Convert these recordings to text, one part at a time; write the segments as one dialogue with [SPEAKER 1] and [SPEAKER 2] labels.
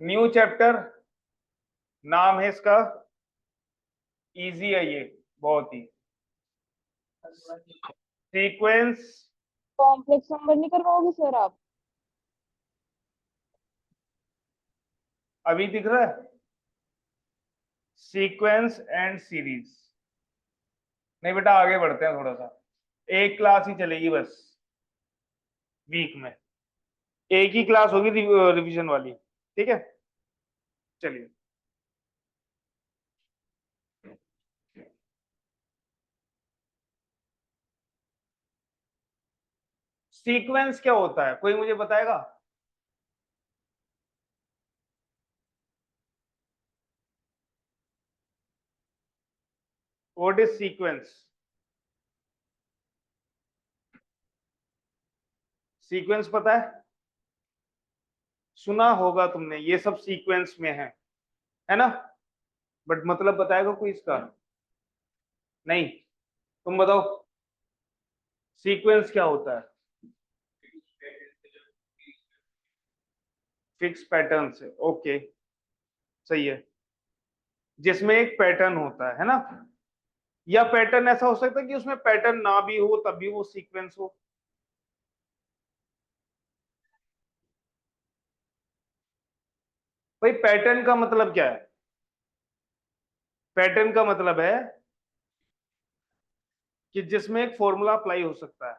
[SPEAKER 1] New chapter, नाम है इसका, इजी है ये बहुत ही। सीक्वेंस।
[SPEAKER 2] कॉम्प्लेक्स नंबर नहीं करवाओगे सर आप?
[SPEAKER 1] अभी दिख रहा है सीक्वेंस एंड सीरीज। नहीं बेटा, आगे बढ़ते हैं थोड़ा सा। एक क्लास ही चलेगी बस वीक में, एक ही क्लास होगी रिवीजन वाली, ठीक है। चलिए, सीक्वेंस क्या होता है, कोई मुझे बताएगा? What is sequence? सीक्वेंस पता है? सुना होगा तुमने, ये सब सीक्वेंस में है ना? बट मतलब बताएगा कोई इसका? नहीं, तुम बताओ सीक्वेंस क्या होता है? फिक्स पैटर्न से, ओके, सही है। जिसमें एक पैटर्न होता है ना? या पैटर्न ऐसा हो सकता है कि उसमें पैटर्न ना भी हो तब भी वो सीक्वेंस हो। भाई पैटर्न का मतलब क्या है? पैटर्न का मतलब है कि जिसमें एक फॉर्मूला अप्लाई हो सकता है।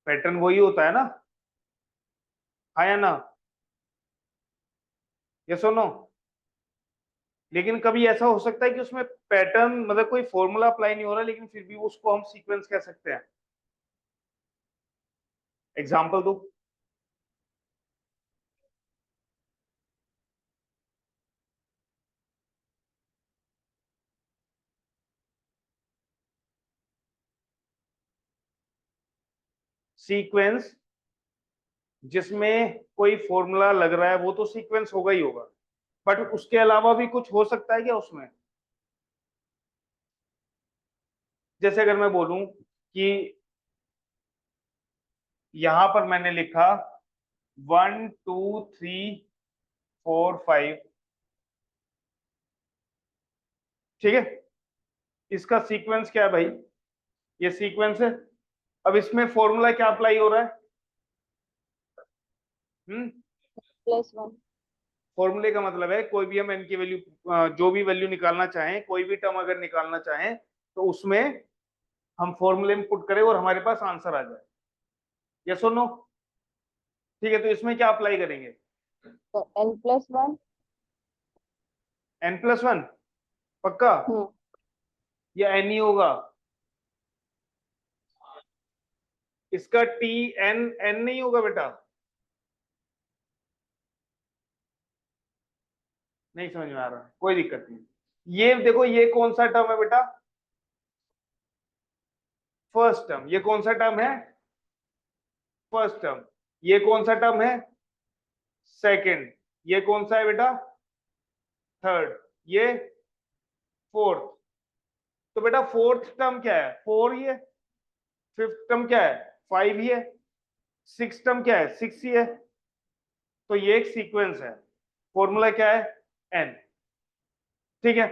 [SPEAKER 1] पैटर्न वही होता है ना? हाँ या ना? ये सुनो, लेकिन कभी ऐसा हो सकता है कि उसमें पैटर्न मतलब कोई फॉर्मूला अप्लाई नहीं हो रहा लेकिन फिर भी उसको हम सीक्वेंस कह सकते हैं। एग्जांपल दो। सीक्वेंस जिसमें कोई फॉर्मूला लग रहा है वो तो सीक्वेंस होगा ही होगा, बट उसके अलावा भी कुछ हो सकता है क्या उसमें? जैसे अगर मैं बोलूं कि यहां पर मैंने लिखा 1 2 3 4 5, ठीक है, इसका सीक्वेंस क्या है भाई? ये सीक्वेंस है। अब इसमें फॉर्मूला क्या अप्लाई हो रहा है?
[SPEAKER 2] +1।
[SPEAKER 1] फॉर्मूले का मतलब है कोई भी हम एन की वैल्यू, जो भी वैल्यू निकालना चाहें, कोई भी टर्म अगर निकालना चाहें तो उसमें हम फॉर्मूले में पुट करें और हमारे पास आंसर आ जाए। यस और नो? ठीक है, तो इसमें क्या अप्लाई करेंगे?
[SPEAKER 2] तो n+1।
[SPEAKER 1] n+1 पक्का?
[SPEAKER 2] हम्म।
[SPEAKER 1] या एन ही होगा? इसका टी एन एन नहीं होगा बेटा? नहीं समझ में आ रहा, कोई दिक्कत नहीं। ये देखो, ये कौन सा टर्म है बेटा? First term. ये कौन सा टर्म है? First term. ये कौन सा टर्म है? सेकंड। ये कौन सा है बेटा? थर्ड। ये फोर्थ। तो बेटा फोर्थ टर्म क्या है? 4 ही है। फिफ्थ टर्म क्या है? 5 ही है। सिक्स टर्म क्या है? 6 ही है। तो ये एक सीक्वेंस है। फॉर्मूला क्या है? एन। ठीक है,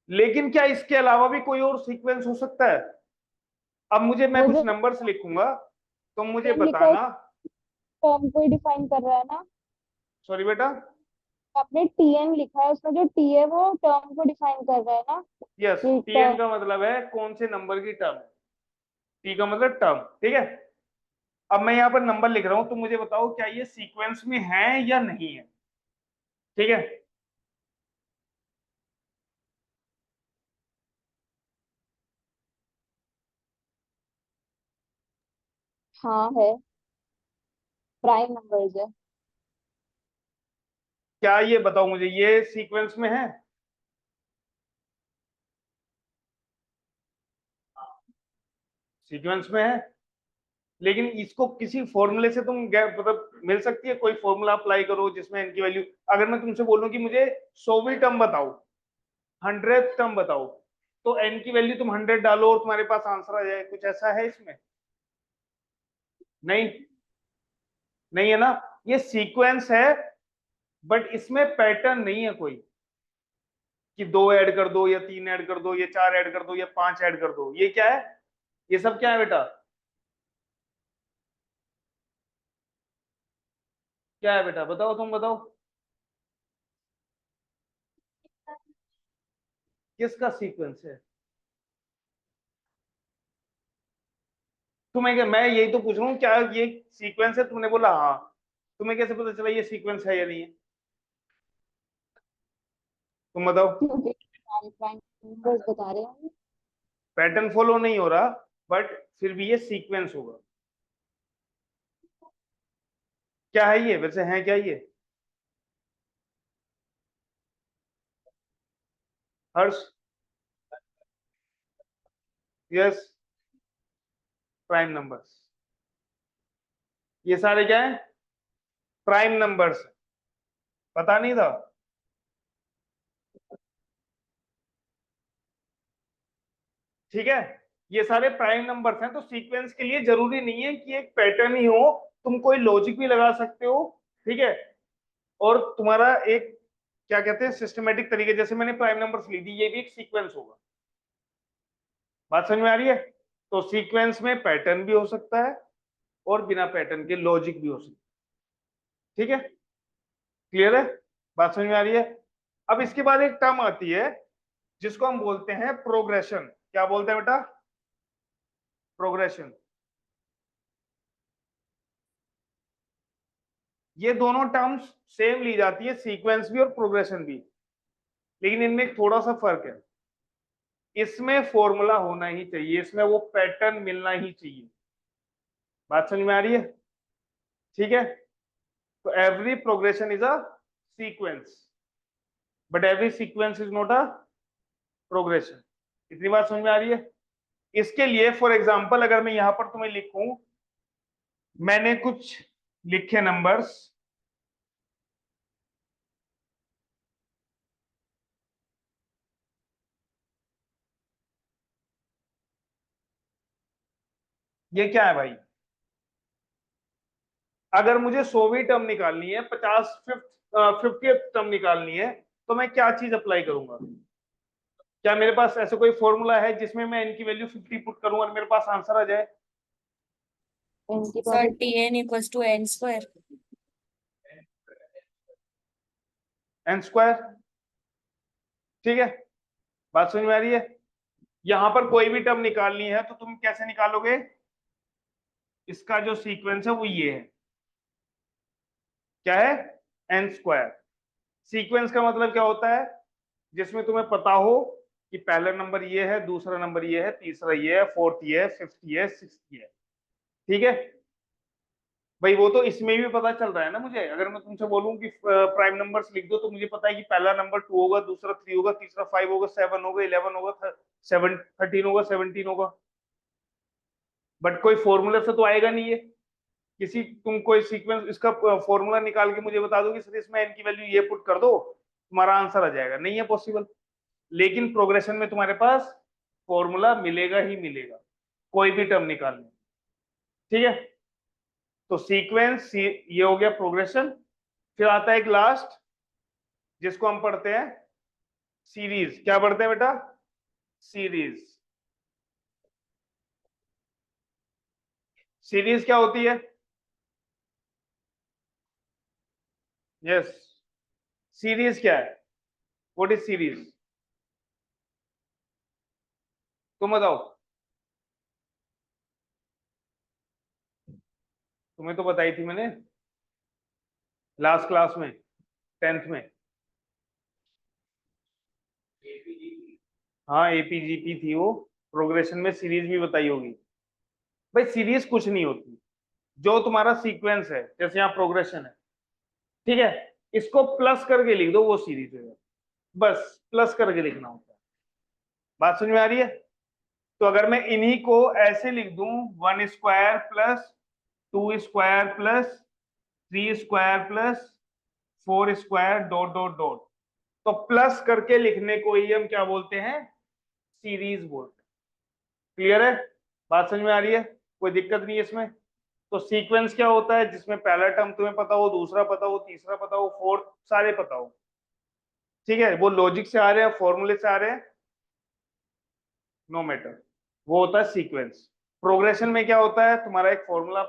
[SPEAKER 1] लेकिन क्या इसके अलावा भी कोई और सीक्वेंस हो सकता है? अब मैं
[SPEAKER 2] वो
[SPEAKER 1] कुछ
[SPEAKER 2] जो
[SPEAKER 1] नंबर्स लिखूंगा, तो मुझे
[SPEAKER 2] टर्म लिखा है
[SPEAKER 1] बताना।
[SPEAKER 2] टर्म को ही डिफाइन कर रहा है ना?
[SPEAKER 1] सॉरी बेटा?
[SPEAKER 2] आपने tn लिखा है, उसमें जो t है वो टर्म को डिफाइन कर रहा है ना?
[SPEAKER 1] यस,
[SPEAKER 2] ये
[SPEAKER 1] टी एन
[SPEAKER 2] टर्म।
[SPEAKER 1] का मतलब है कौन से नंबर की टर्म। टी का मतलब टर्म, ठीक है। अब मैं यहाँ पर नंबर लिख रहा हूं, तो मुझे बताओ क्या ये सीक्वेंस में है या नहीं है? ठीक है।
[SPEAKER 2] हाँ है, प्राइम नंबर्स है।
[SPEAKER 1] क्या ये बताओ मुझे, ये सीक्वेंस में है? सीक्वेंस में है, लेकिन इसको किसी फॉर्मूले से तुम मतलब मिल सकती है? कोई फॉर्मूला अप्लाई करो जिसमें एन की वैल्यू, अगर मैं तुमसे बोलूं कि मुझे 100वीं टर्म बताओ, 100th टर्म बताओ, तो एन की वैल्यू तुम 100 डालो और तुम्हारे पास आंसर आ जाए, कुछ ऐसा है इसमें? नहीं, नहीं है ना? ये सीक्वेंस है बट इसमें पैटर्न नहीं है कोई कि 2 ऐड कर दो या 3 ऐड कर दो या 4 ऐड कर दो या 5 ऐड कर दो। ये क्या है? ये सब क्या है बेटा? क्या है बेटा? बताओ, तुम बताओ, किसका सीक्वेंस है? तुम्हें क्या, मैं यही तो पूछ रहा हूँ, क्या ये सीक्वेंस है? तुमने बोला हाँ। तुम्हें कैसे पता चला ये सीक्वेंस है या नहीं है? तुम बताओ।
[SPEAKER 2] क्योंकि सारे प्राइम नंबर्स बता रहे हैं।
[SPEAKER 1] पैटर्न फॉलो नहीं हो रहा, बट फिर भी ये सीक्वेंस होगा। क्या है ये वैसे, है क्या ये? हर्ष? Yes, prime numbers. ये सारे क्या है? Prime numbers. पता नहीं था? ठीक है, ये सारे प्राइम नंबर्स हैं, तो सीक्वेंस के लिए जरूरी नहीं है कि एक पैटर्न ही हो, तुम कोई लॉजिक भी लगा सकते हो। ठीक है, और तुम्हारा एक क्या कहते हैं सिस्टमेटिक तरीके, जैसे मैंने प्राइम नंबर्स ली थी, ये भी एक सीक्वेंस होगा। बात समझ में आ रही है? तो सीक्वेंस में पैटर्न भी हो सकता है और बिना पैटर्न के लॉजिक भी हो सकता है। ठीक है, क्लियर है? बात समझ में आ रही है? अब इसके बाद एक टर्म आती है जिसको हम बोलते हैं प्रोग्रेशन। क्या बोलते हैं बेटा? प्रोग्रेशन। ये दोनों टर्म्स सेम ली जाती है, सीक्वेंस भी और प्रोग्रेशन भी, लेकिन इनमें एक थोड़ा सा फर्क है। इसमें फॉर्मूला होना ही चाहिए, इसमें वो पैटर्न मिलना ही चाहिए। बात समझ में आ रही है? ठीक है, तो every progression is a sequence, but every sequence is not a progression. इतनी बात समझ में आ रही है? इसके लिए फॉर एग्जांपल अगर मैं यहां पर तुम्हें लिखूं, मैंने कुछ लिखे नंबर्स, ये क्या है भाई? अगर मुझे 100वीं टर्म निकालनी है, 50 टर्म निकालनी है, तो मैं क्या चीज अप्लाई करूंगा? क्या मेरे पास ऐसे कोई फॉर्मूला है जिसमें मैं इनकी वैल्यू 50 पुट करूं और मेरे पास आंसर आ जाए?
[SPEAKER 2] इनकी
[SPEAKER 3] सर
[SPEAKER 2] power
[SPEAKER 3] Tn equals to n square.
[SPEAKER 1] N square. ठीक है, बात समझ में आ रही है? यहां पर कोई भी टर्म निकालनी है तो तुम कैसे निकालोगे? इसका जो सीक्वेंस है वो ये है, क्या है? N square. सीक्वेंस का मतलब क्या होता है? जिसमें तुम्हें पता हो कि पहला नंबर ये है, दूसरा नंबर ये है, तीसरा ये है, फोर्थ ये है, फिफ्थ ये है, सिक्स्थ ये है। ठीक है भाई, वो तो इसमें भी पता चल रहा है ना मुझे। अगर मैं तुमसे बोलूं कि प्राइम नंबर्स लिख दो, तो मुझे पता है कि पहला नंबर 2 होगा, दूसरा 3 होगा, तीसरा 5 होगा, 7 होगा, 11 होगा, 13 होगा, 17 होगा। बट कोई फॉर्मूला से तो आएगा नहीं ये। किसी तुम कोई सीक्वेंस इसका फॉर्मूला निकाल के मुझे बता दो कि सर इसमें एन की वैल्यू ये पुट कर दो, तुम्हारा आंसर आ जाएगा, नहीं है पॉसिबल। लेकिन प्रोग्रेशन में तुम्हारे पास फॉर्मूला मिलेगा ही मिलेगा, कोई भी टर्म निकालने। ठीक है, तो सीक्वेंस ये हो गया प्रोग्रेशन। फिर आता है एक लास्ट जिसको हम पढ़ते हैं सीरीज। क्या पढ़ते हैं बेटा? सीरीज। सीरीज क्या होती है? यस, सीरीज क्या है? What is series? तुम बताओ। तुम्हें तो बताई थी मैंने लास्ट क्लास में, 10th में। हाँ, एपीजीपी थी वो। प्रोग्रेशन में सीरीज भी बताई होगी। भाई सीरीज कुछ नहीं होती, जो तुम्हारा सीक्वेंस है, जैसे यहाँ प्रोग्रेशन है, ठीक है, इसको प्लस करके लिख दो, वो सीरीज है। बस प्लस करके लिखना होता है। बात समझ में आ रही है? तो अगर मैं इन्हीं को ऐसे लिख दूं, 1 square plus 2 square plus 3 square plus 4 square dot dot dot, तो प्लस करके लिखने को ही हम क्या बोलते हैं? सीरीज बोलते हैं। क्लियर है? बात समझ में आ रही है? कोई दिक्कत नहीं है इसमें? तो सीक्वेंस क्या होता है, जिसमें पहला टर्म तुम्हें पता हो, दूसरा पता हो, तीसरा पता हो, फोर्थ सारे पता हो, ठीक है, वो लॉजिक से आ रहे हैं, फॉर्मूले से आ रहे हैं, नो मैटर, वो होता है सीक्वेंस। प्रोग्रेशन में क्या होता है, तुम्हारा एक फॉर्मूला,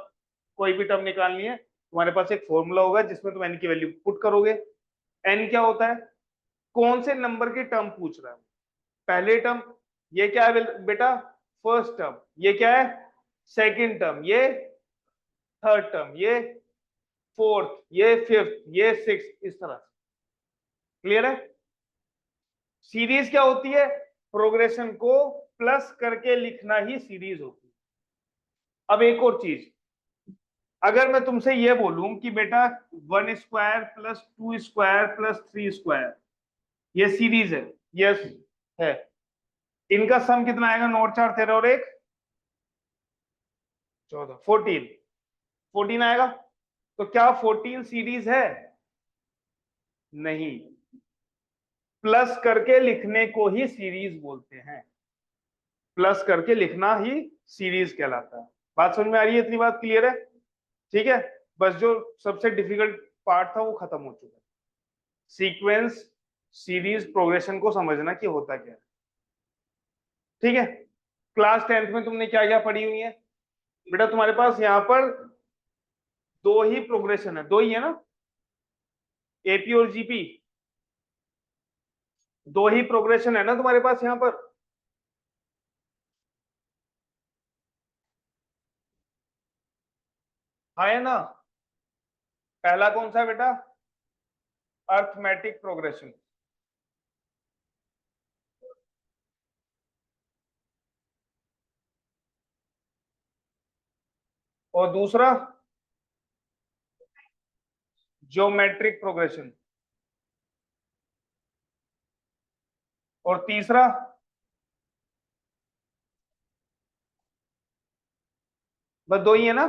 [SPEAKER 1] कोई भी टर्म निकालनी है, तुम्हारे पास एक फॉर्मूला होगा जिसमें तुम एन की वैल्यू पुट करोगे। एन क्या होता है, कौन से नंबर के टर्म पूछ रहा है, पहले टर्म, ये क्या है बेटा, फर्स्ट टर्म, ये क्या है, सेकंड टर्म, ये थर्ड टर्म, ये फोर्थ, ये फिफ्थ, ये सिक्स, इस तरह से। क्लियर है। सीरीज क्या होती है, प्रोग्रेशन को प्लस करके लिखना ही सीरीज होती है। अब एक और चीज, अगर मैं तुमसे ये बोलूं कि बेटा 1 square plus 2 square plus 3 square ये सीरीज है, यस है, इनका सम कितना आएगा, 9 4 13 और 1 14, 14 आएगा। तो क्या 14 सीरीज है, नहीं, प्लस करके लिखने को ही सीरीज बोलते हैं, प्लस करके लिखना ही सीरीज कहलाता है। बात समझ में आ रही है, इतनी बात क्लियर है, ठीक है। बस जो सबसे डिफिकल्ट पार्ट था वो खत्म हो चुका है, सीक्वेंस सीरीज प्रोग्रेशन को समझना कि होता क्या है, ठीक है। क्लास 10th में तुमने क्या क्या पढ़ी हुई है बेटा, तुम्हारे पास यहाँ पर दो ही प्रोग्रेशन है, दो ही है ना, एपी और जीपी, दो ही प्रोग्रेशन है ना तुम्हारे पास यहाँ पर। हाँ है ना, पहला कौन सा है बेटा, अर्थमेटिक प्रोग्रेशन, और दूसरा ज्योमेट्रिक प्रोग्रेशन, और तीसरा बस दो ही है ना।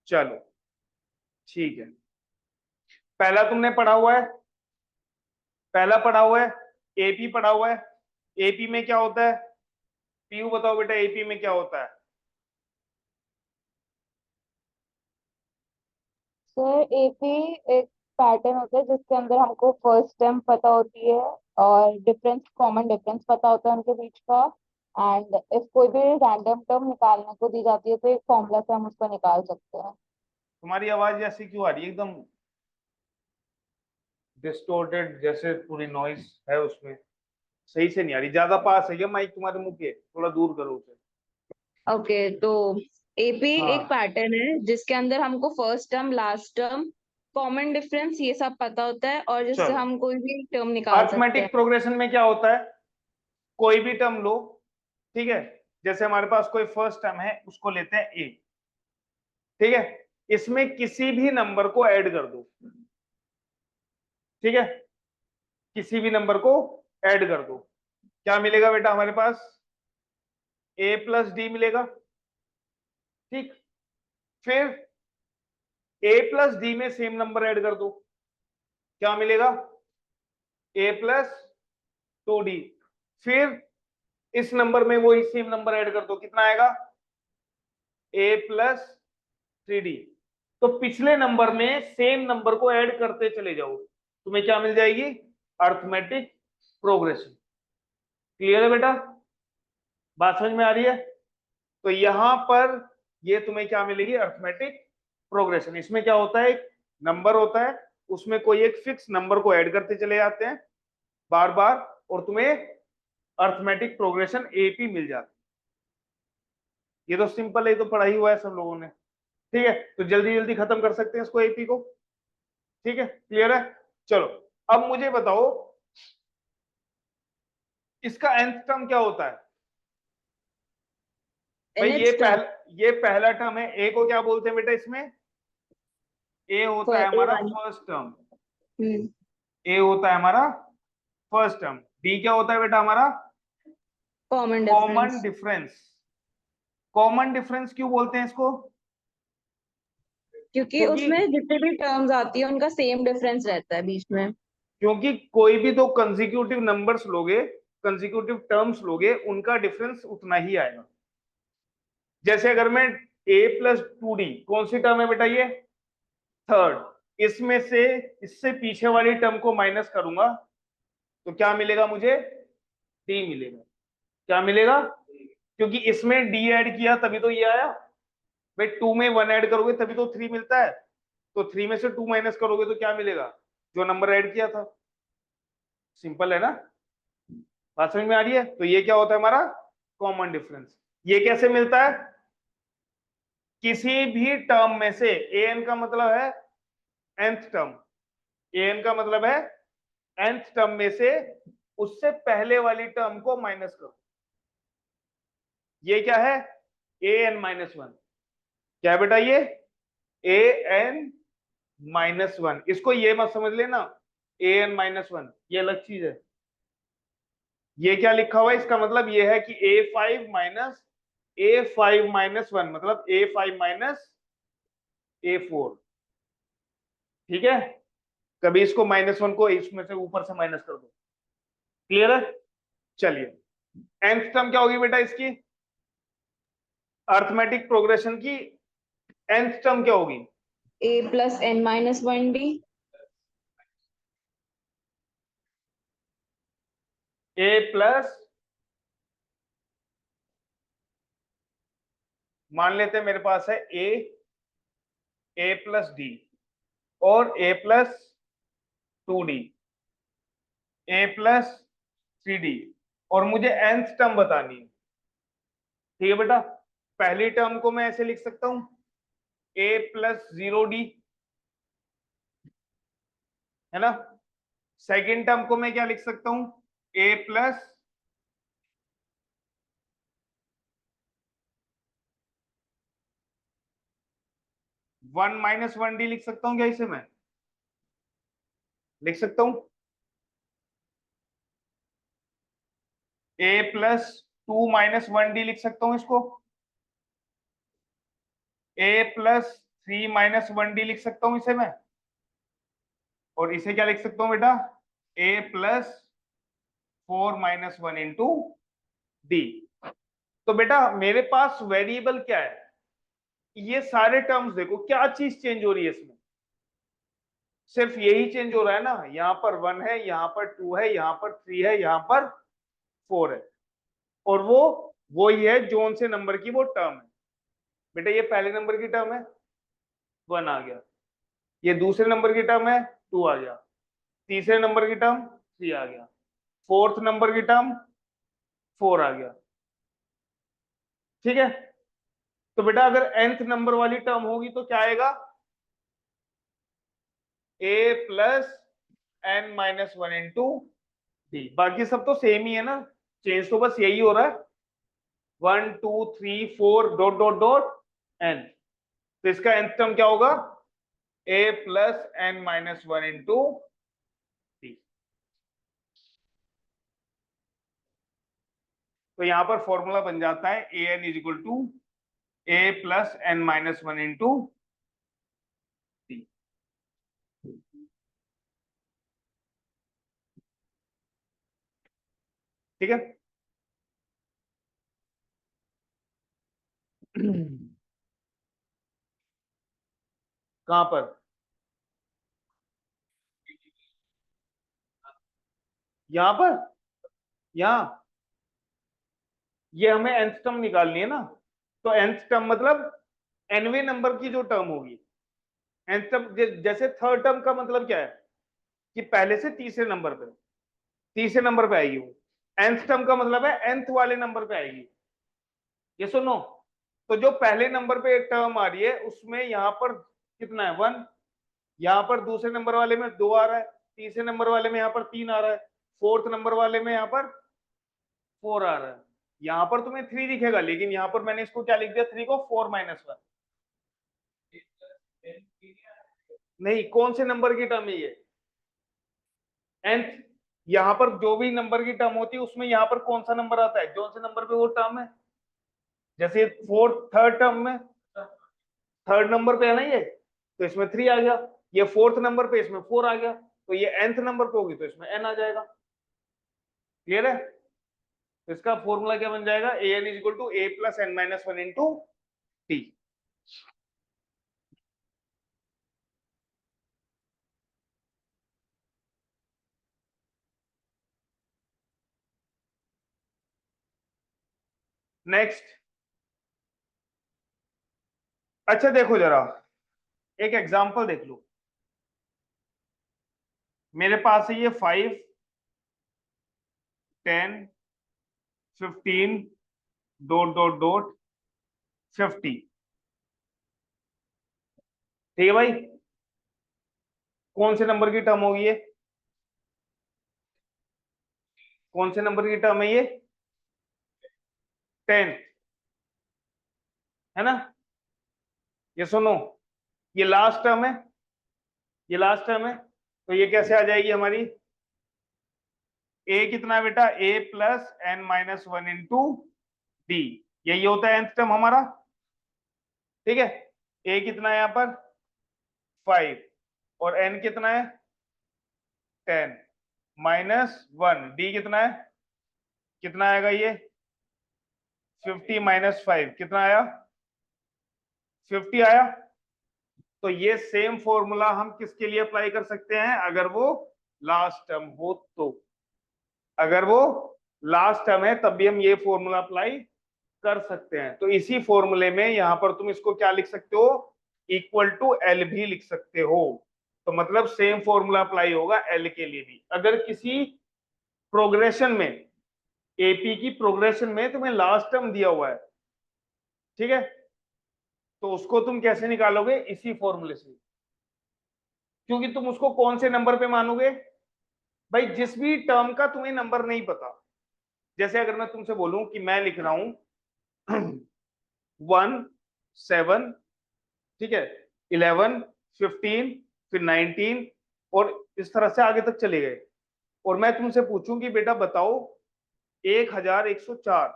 [SPEAKER 1] चलो ठीक है, पहला तुमने पढ़ा हुआ है, पहला पढ़ा हुआ है, एपी पढ़ा हुआ है। एपी में क्या होता है, पीयू बताओ बेटा, एपी में क्या होता है।
[SPEAKER 2] सर एपी एक पैटर्न होता है जिसके अंदर हमको फर्स्ट टर्म पता होती है और डिफरेंस, कॉमन डिफरेंस पता होता है उनके बीच का। एंड इफ कोई भी रैंडम टर्म निकालने को दी जाती है तो एक फॉर्मूला से हम उसको निकाल सकते हैं।
[SPEAKER 1] तुम्हारी आवाज ऐसी क्यों आ रही है, एकदम डिस्टोर्टेड, जैसे पूरी नॉइज है उसमें, सही से नहीं आ रही, ज्यादा पास है क्या माइक तुम्हारे मुंह के, थोड़ा दूर करो उसे।
[SPEAKER 3] ओके, तो एपी एक
[SPEAKER 1] हाँ
[SPEAKER 3] पैटर्न है जिसके अंदर हमको first term, last term, common difference ये सब पता होता है और जिससे
[SPEAKER 1] चलो,
[SPEAKER 3] हम कोई भी टर्म निकाल सकते
[SPEAKER 1] अर्थमेटिक
[SPEAKER 3] हैं।
[SPEAKER 1] प्रोग्रेशन में क्या होता है, कोई भी टर्म लो, ठीक है, जैसे हमारे पास कोई फर्स्ट टर्म है उसको लेते हैं ए, ठीक है, इसमें किसी भी नंबर को ऐड कर दो, ठीक है, किसी भी नंबर को ऐड कर दो, क्या मिलेगा बेटा हमारे पास, ए प्लस डी मिलेगा, ठीक। फिर ए प्लस डी में सेम नंबर ऐड कर दो, क्या मिलेगा, ए प्लस 2d। फिर इस नंबर में वही सेम नंबर ऐड कर दो, कितना आएगा, ए प्लस 3d। तो पिछले नंबर में सेम नंबर को ऐड करते चले जाओ, तुम्हें क्या मिल जाएगी, अर्थमेटिक प्रोग्रेशन। क्लियर है बेटा, बात समझ में आ रही है। तो यहां पर ये तुम्हें क्या मिलेगी, अर्थमेटिक प्रोग्रेशन। इसमें क्या होता है, एक नंबर होता है, उसमें कोई एक फिक्स नंबर को ऐड करते चले जाते हैं बार बार, और तुम्हें अर्थमेटिक प्रोग्रेशन एपी मिल जाती है। ये तो सिंपल है, ये तो पढ़ा ही हुआ है सब लोगों ने, ठीक है। तो जल्दी जल्दी खत्म कर सकते हैं इसको, एपी को, ठीक है, क्लियर है। चलो अब मुझे बताओ इसका nth टर्म क्या होता है। भाई ये पहला टर्म है, ए को क्या बोलते हैं बेटा, इसमें ए होता है हमारा
[SPEAKER 3] A1।
[SPEAKER 1] फर्स्ट टर्म,
[SPEAKER 3] हम्म,
[SPEAKER 1] ए होता है हमारा फर्स्ट टर्म, डी क्या होता है बेटा हमारा,
[SPEAKER 3] common
[SPEAKER 1] common
[SPEAKER 3] difference.
[SPEAKER 1] Difference. Common difference क्यों बोलते हैं इसको,
[SPEAKER 3] क्योंकि
[SPEAKER 1] क्योंकि
[SPEAKER 3] उसमें जितने भी टर्म्स आती है उनका सेम डिफरेंस रहता है बीच में।
[SPEAKER 1] क्योंकि कोई भी दो कंसेक्यूटिव नंबर्स लोगे, कंसेक्यूटिव टर्म्स लोगे, उनका डिफरेंस उतना ही आएगा, जैसे अगर मैं a प्लस 2d, कौन सी टर्म है बेटा ये? थर्ड। इसमें से इससे पीछे वाली टर्म को माइनस करूंगा तो क्या मिलेगा मुझे? d मिलेगा। क्या मिलेगा? क्योंकि इसमें d ऐड किया तभी तो ये आया। भाई 2 में 1 ऐड करोगे तभी तो 3 मिलता है, तो 3 में से 2 माइनस करोगे तो क्या मिलेगा? जो नंबर ऐड किया था। सिंपल है ना? बात समझ में आ रही है? तो ये क्या होता है हमारा कॉमन डिफरेंस। ये कैसे मिलता है? किसी भी टर्म में से, an का मतलब है nth टर्म, an का मतलब है nth टर्म में से उससे पहले वाली टर्म को माइनस करो। ये क्या है? an minus 1। क्या है बेटा ये? an minus 1। इसको ये मत समझ लेना an माइनस 1, ये अलग चीज है। ये क्या लिखा हुआ है? इसका मतलब ये है कि a5 माइनस 1 मतलब a5 माइनस a4। ठीक है? कभी इसको -1 को इसमें से ऊपर से माइनस कर दो। क्लियर है? चलिए, nth टर्म क्या होगी बेटा इसकी? अर्थमेटिक प्रोग्रेशन की nth टर्म क्या होगी?
[SPEAKER 3] a plus n minus 1d।
[SPEAKER 1] a plus, मान लेते हैं मेरे पास है a प्लस डी और a plus 2d, a plus 3d, और मुझे nth टर्म बतानी है। ठीक है बेटा? पहली टर्म को मैं ऐसे लिख सकता हूं a प्लस 0d, है ना? सेकेंड टर्म को मैं क्या लिख सकता हूं? a प्लस 1 माइनस 1d लिख सकता हूं क्या इसे? मैं लिख सकता हूं a प्लस 2 माइनस 1d लिख सकता हूं इसको। a प्लस 3 माइनस 1d लिख सकता हूं इसे मैं। और इसे क्या लिख सकता हूं बेटा? a plus 4 minus 1 into D. तो बेटा मेरे पास वेरिएबल क्या है? ये सारे टर्म्स देखो, क्या चीज चेंज हो रही है इसमें? सिर्फ यही चेंज हो रहा है ना, यहाँ पर 1 है, यहाँ पर 2 है, यहाँ पर 3 है, यहाँ पर 4 है, और वो वही है जोन से नंबर की वो टर्म है। बेटा ये पहले नंबर की टर्म है, 1 आ गया। ये दूसरे नंबर की टर्म है, 2 आ गया। तीसरे नंबर की टर्म 3 आ गया। फोर्थ नंबर की टर्म 4 आ गया। ठीक है? तो बेटा अगर nth नंबर वाली टर्म होगी तो क्या आएगा? a plus n minus 1 into D. बाकी सब तो सेम ही है ना, चेंज तो बस यही हो रहा है, 1 2 3 4 डॉट डॉट डॉट n। तो इसका nth टर्म क्या होगा? a plus n minus 1 into D. तो यहां पर फॉर्मूला बन जाता है an is equal to a plus n minus 1 into D. ठीक है? कहां पर? यहां पर, यहां ये हमें nth टर्म निकालनी है ना, तो nth टर्म मतलब nवें नंबर की जो टर्म होगी। nth टर्म जैसे थर्ड टर्म का मतलब क्या है कि पहले से तीसरे नंबर पे, तीसरे नंबर पे आएगी वो। nth टर्म का मतलब है nth वाले नंबर पे आएगी। ये सुनो, तो जो पहले नंबर पे एक टर्म आ रही है उसमें यहाँ पर कितना है? 1। यहाँ पर दूसरे नंबर वाले में 2 आ रहा है, तीसरे नंबर वाले में यहाँ पर 3 आ रहा है, फोर्थ नंबर वाले में यहाँ पर 4 आ रहा है। यहाँ पर तुम्हें 3 दिखेगा, लेकिन यहाँ पर मैंने इसको क्या लिख दिया? 3 को 4 माइनस 1। नहीं, कौन से नंबर की टर्म है ये? nth। यहाँ पर जो भी नंबर की टर्म होती है उसमें यहाँ पर कौन सा नंबर आता है? जो से नंबर पे वो टर्म है। जैसे फोर्थ थर्ड टर्म में थर्ड नंबर पे है ना ये, तो इसमें 3 आ गया। ये फोर्थ नंबर पे, इसमें 4 आ गया। तो ये nth नंबर पे होगी तो इसमें n आ जाएगा। क्लियर है? तो इसका फॉर्मूला क्या बन जाएगा? an is equal to a plus n minus 1 into 50। Next, अच्छा देखो जरा, एक एग्जांपल देख लो। मेरे पास है ये 5, 10, 15 डॉट डॉट डॉट 50। ठीक है भाई, कौन से नंबर की टर्म होगी ये? कौन से नंबर की टर्म है ये? 10, है ना? ये सुनो, ये लास्ट टर्म है, ये लास्ट टर्म है, तो ये कैसे आ जाएगी हमारी? ए कितना है बेटा? A plus n minus one into d, यही होता है nth टर्म हमारा। ठीक है, ए कितना है यहाँ पर? 5, और एन कितना है? 10 माइनस वन, डी कितना है? कितना आएगा ये? 50 माइनस 5 कितना आया? 50 आया। तो ये सेम फॉर्मूला हम किसके लिए अप्लाई कर सकते हैं? अगर वो लास्ट टर्म हो तो, अगर वो लास्ट टर्म है तब भी हम ये फॉर्मूला अप्लाई कर सकते हैं। तो इसी फॉर्मूले में यहां पर तुम इसको क्या लिख सकते हो? इक्वल टू एल भी लिख सकते हो। तो मतलब सेम फॉर्मूला अप्लाई होगा एल के लिए भी। अगर किसी प्रोग्रेशन में, एपी की प्रोग्रेशन में तुम्हें लास्ट टर्म दिया हुआ है, ठीक है, तो उसको तुम कैसे निकालोगे? इसी फॉर्मूले से। क्योंकि तुम उसको कौन से नंबर पे मानोगे भाई? जिस भी टर्म का तुम्हें नंबर नहीं पता। जैसे अगर मैं तुमसे बोलूं कि मैं लिख रहा हूं 1, 7, ठीक है, 11, 15, फिर 19, और इस तरह से आगे तक चले गए, और मैं तुमसे पूछूं कि बेटा बताओ 1104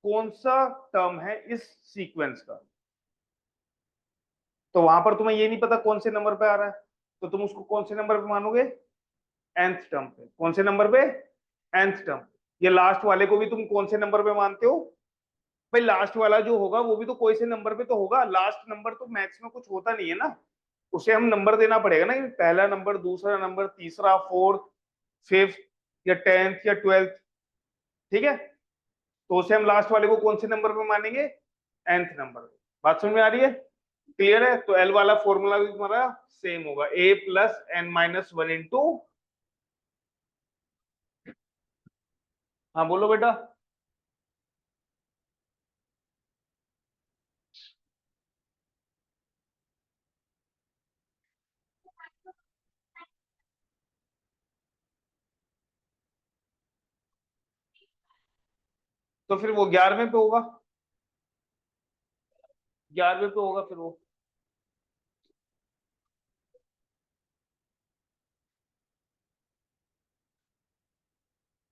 [SPEAKER 1] कौन सा टर्म है इस सीक्वेंस का, तो वहां पर तुम्हें ये नहीं पता कौन से नंबर पे आ रहा है, तो तुम उसको कौन से नंबर पे मानोगे? nth टर्म पे। कौन से नंबर पे? nth term. ये लास्ट वाले को भी तुम कौन से नंबर पे मानते हो भाई? लास्ट वाला जो होगा वो भी तो कोई से नंबर पे तो होगा। लास्ट नंबर तो मैथ्स में कुछ होता नहीं है ना, उसे हम नंबर देना पड़ेगा ना, कि पहला नंबर, दूसरा नंबर, तीसरा, फोर्थ, फिफ्थ, या 10th या 12th। ठीक है, तो उसे हम लास्ट वाले को कौन से नंबर पे मानेंगे? nth नंबर पे। बात समझ में आ रही है? क्लियर है? तो एल वाला फॉर्मूला भी तुम्हारा सेम होगा, a plus n minus one into, हाँ बोलो बेटा। तो फिर वो 11वें पे होगा, 11वें पे होगा फिर वो।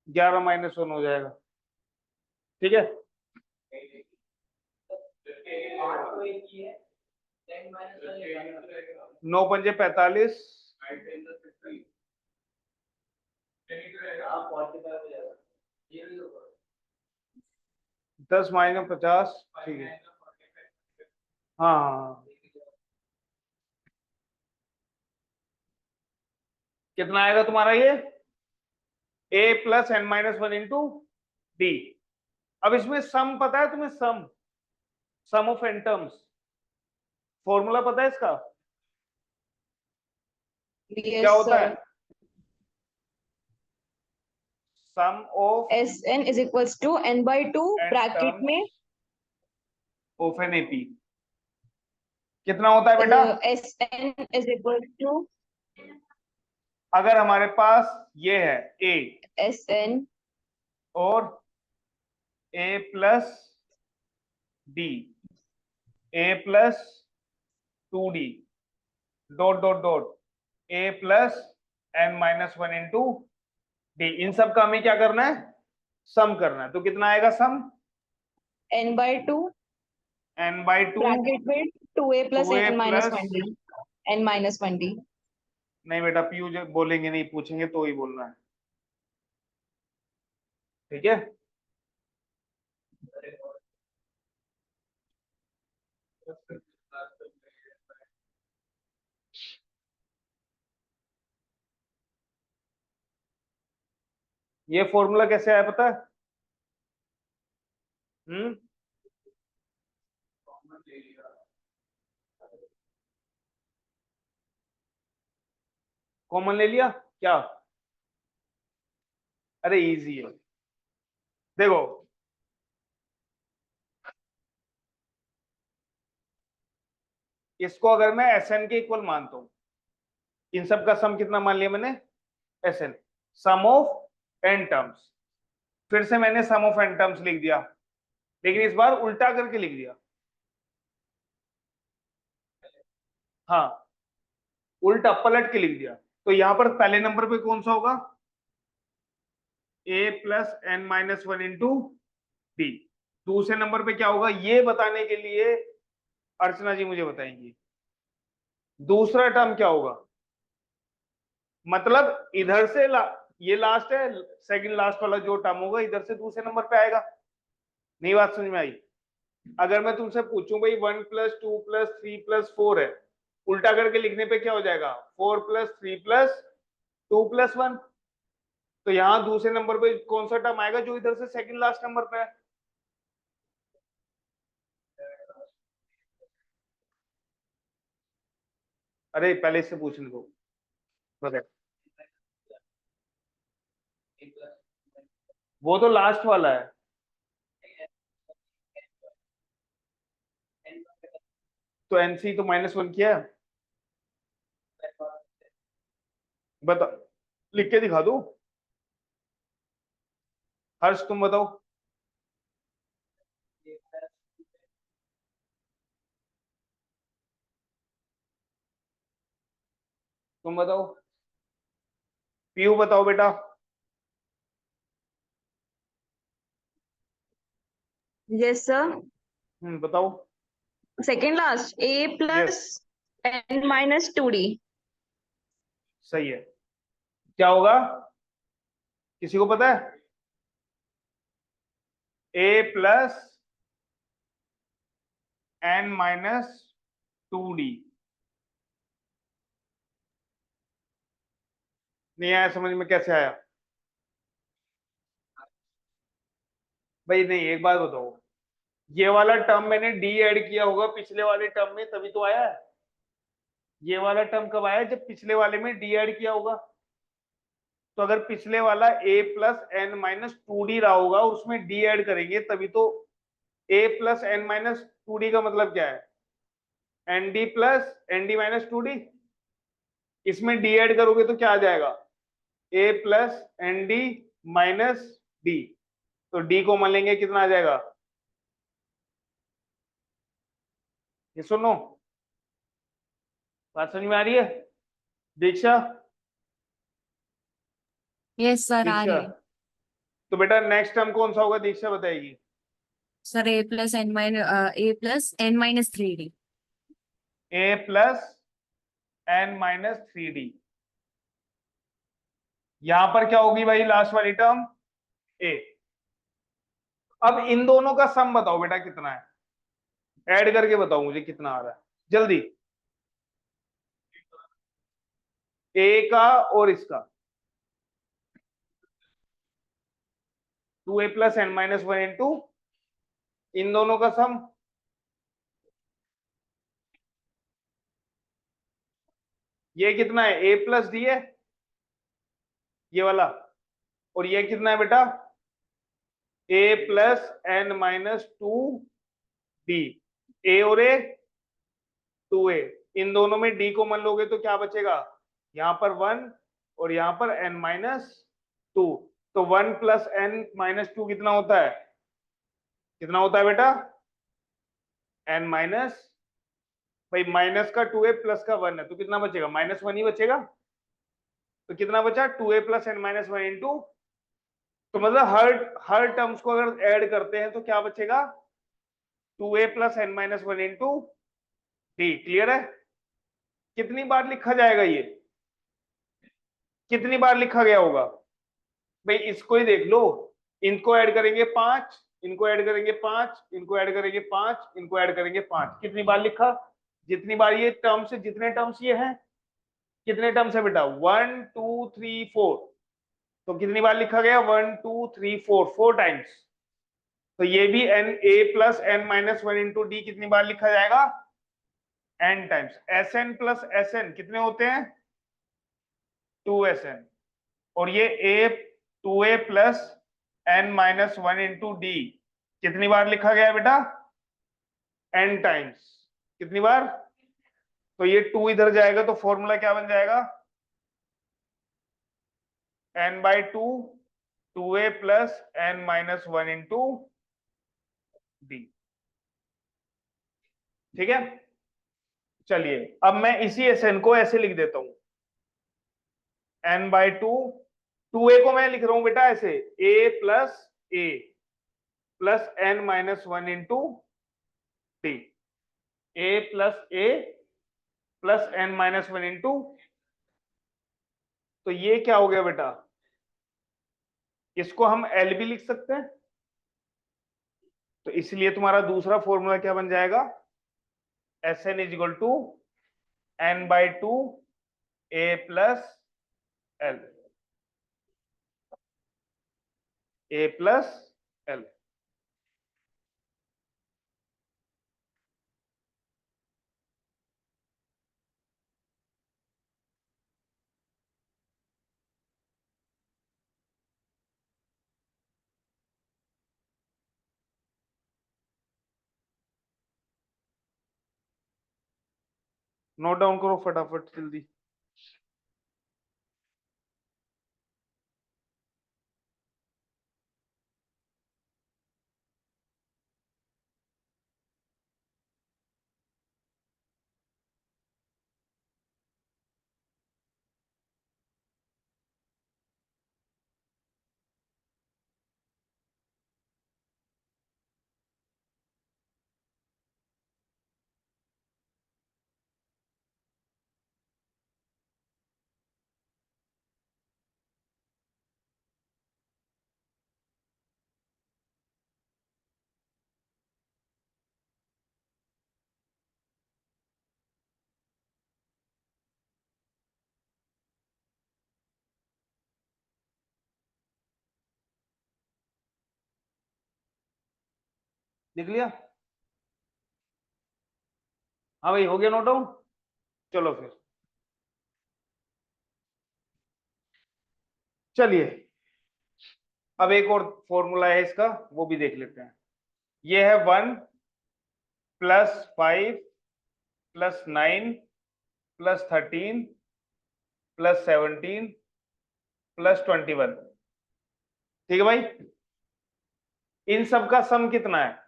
[SPEAKER 1] 11 माइनस वन हो जाएगा। ठीक है, 9 पंजे 45, 10 माइनस 50, ठीक है। हाँ हाँ हाँ। कितना आएगा तुम्हारा ये? A plus n minus one into d. अब इसमें सम पता है तुम्हें? Sum of n terms, formula पता है इसका?
[SPEAKER 3] Yes,
[SPEAKER 1] क्या होता
[SPEAKER 3] sir.
[SPEAKER 1] है? Sum of
[SPEAKER 3] Sn is equals to n by 2
[SPEAKER 1] n
[SPEAKER 3] bracket
[SPEAKER 1] terms
[SPEAKER 3] में
[SPEAKER 1] ऑफ एन एपी। कितना होता है बेटा?
[SPEAKER 3] Sn is equals to
[SPEAKER 1] अगर हमारे पास ये है ए
[SPEAKER 3] Sn
[SPEAKER 1] और a plus d, a plus 2d dot dot dot a plus n minus one into d, इन सब का हमें क्या करना है? सम करना है। तो कितना आएगा sum?
[SPEAKER 3] n by 2
[SPEAKER 1] n by two,
[SPEAKER 3] bracket में 2a plus
[SPEAKER 1] 2a
[SPEAKER 3] n minus
[SPEAKER 1] plus,
[SPEAKER 3] 1d, n minus 1d.
[SPEAKER 1] नहीं बेटा पीयू जब बोलेंगे नहीं, पूछेंगे तो ही बोलना है। ठीक है, ये फॉर्मूला कैसे आया पता है? कॉमन ले लिया क्या? अरे इजी है, देखो इसको अगर मैं Sn के इक्वल मानता हूं, इन सब का सम कितना मान लिया मैंने? Sn, sum of n terms. फिर से मैंने सम ऑफ n टर्म्स लिख दिया, लेकिन इस बार उल्टा करके लिख दिया। हाँ, उल्टा पलट के लिख दिया। तो यहां पर पहले नंबर पे कौन सा होगा? a plus n minus one into d. दूसरे नंबर पे क्या होगा ये बताने के लिए अर्चना जी मुझे बताएंगी दूसरा टर्म क्या होगा। मतलब इधर से ये लास्ट है, सेकंड लास्ट वाला जो टर्म होगा इधर से दूसरे नंबर पे आएगा। नहीं बात समझ में आई? अगर मैं तुमसे पूछूं भाई 1 प्लस 2 प्लस 3 प्लस 4 है, उल्टा करके लिखने पे क्या हो जाएगा? 4 प्लस 3 प्लस 2 प्लस 1। तो यहां दूसरे नंबर पे कौन सा टर्म आएगा जो इधर से सेकंड लास्ट नंबर पे है? अरे पहले इससे पूछने दो, बता। वो तो लास्ट वाला है। तो एनसी तो -1 किया है। बता, लिख के दिखा दो। हर्ष तुम बताओ। तुम बताओ। पीयू बताओ बेटा।
[SPEAKER 3] Yes sir.
[SPEAKER 1] बताओ।
[SPEAKER 3] Second last a
[SPEAKER 1] yes,
[SPEAKER 3] plus n minus 2d।
[SPEAKER 1] सही है। क्या होगा किसी को पता है? a plus n minus 2d। नहीं आया समझ में? कैसे आया भाई? नहीं, एक बात बताओ, ये वाला टर्म मैंने डी ऐड किया होगा पिछले वाले टर्म में तभी तो आया है। ये वाला टर्म कब आया? जब पिछले वाले में डी ऐड किया होगा। तो अगर पिछले वाला a plus n minus two d रहा होगा और उसमें डी ऐड करेंगे तभी तो। a plus n minus two d का मतलब क्या है? N d plus n d minus two d. इसमें डी ऐड करोगे तो क्या आ जाएगा? a plus n d minus d. तो डी को मान लेंगे, कितना आ जाएगा? ये सुनो, बात समझ में आ रही है? दीक्षा,
[SPEAKER 4] यस सर आ
[SPEAKER 1] दीक्षा,
[SPEAKER 4] रही है।
[SPEAKER 1] तो बेटा नेक्स्ट टर्म कौन सा होगा? दीक्षा बताएगी।
[SPEAKER 4] Sir a+n-3d।
[SPEAKER 1] a plus n minus 3d। यहां पर क्या होगी भाई लास्ट वाली टर्म? a। अब इन दोनों का सम बताओ बेटा कितना है? ऐड करके बताओ मुझे कितना आ रहा है जल्दी। a का और इसका 2a plus n minus one into इन दोनों का सम। ये कितना है? a प्लस डी है ये वाला, और ये कितना है बेटा? a plus n minus two d. a और a 2a, इन दोनों में d को मान लोगे तो क्या बचेगा? यहां पर 1 और यहां पर n माइनस 2। तो 1 प्लस n माइनस 2 कितना होता है? कितना होता है बेटा? n माइनस, भाई माइनस का 2a प्लस का 1 है तो कितना बचेगा? -1 ही बचेगा। तो कितना बचा? 2a plus n minus one into. तो मतलब हर टर्म्स को अगर ऐड करते हैं तो क्या बचेगा? 2a plus n minus one into d. Clear है? कितनी बार लिखा जाएगा ये? कितनी बार लिखा गया होगा भाई? इसको ही देख लो, इनको ऐड करेंगे 5, इनको ऐड करेंगे 5, इनको ऐड करेंगे 5, इनको ऐड करेंगे 5। कितनी बार लिखा? जितनी बार ये टर्म्स, जितने टर्म्स ये हैं, कितने टर्म्स है बेटा? 1 2 3 4। तो कितनी बार लिखा गया? 1 2 3 4, 4 टाइम्स। तो ये भी n a plus n minus 1 into D कितनी बार लिखा जाएगा? n times. Sn plus Sn कितने होते हैं? 2Sn। और ये a 2a plus n minus 1 into D कितनी बार लिखा गया बेटा? n times. कितनी बार? तो ये 2 इधर जाएगा तो फॉर्मूला क्या बन जाएगा? n बाई 2 2a plus n minus 1 into D. ठीक है, चलिए अब मैं इसी Sn को ऐसे लिख देता हूं, n बाई 2, 2a को मैं लिख रहा हूं बेटा ऐसे, a plus n minus 1 into D. a plus n minus 1 into, तो ये क्या हो गया बेटा? इसको हम L भी लिख सकते हैं। तो इसलिए तुम्हारा दूसरा फॉर्मूला क्या बन जाएगा? Sn is equal to n बाई 2 a plus L, a plus L। Note down करो फटाफट जल्दी। लिख लिया? हाँ भाई, हो गया नोट डाउन? चलो फिर चलिए, अब एक और फॉर्मूला है इसका, वो भी देख लेते हैं। ये है 1 plus 5 plus 9 plus 13 plus 17 plus 21। ठीक है भाई, इन सब का सम कितना है?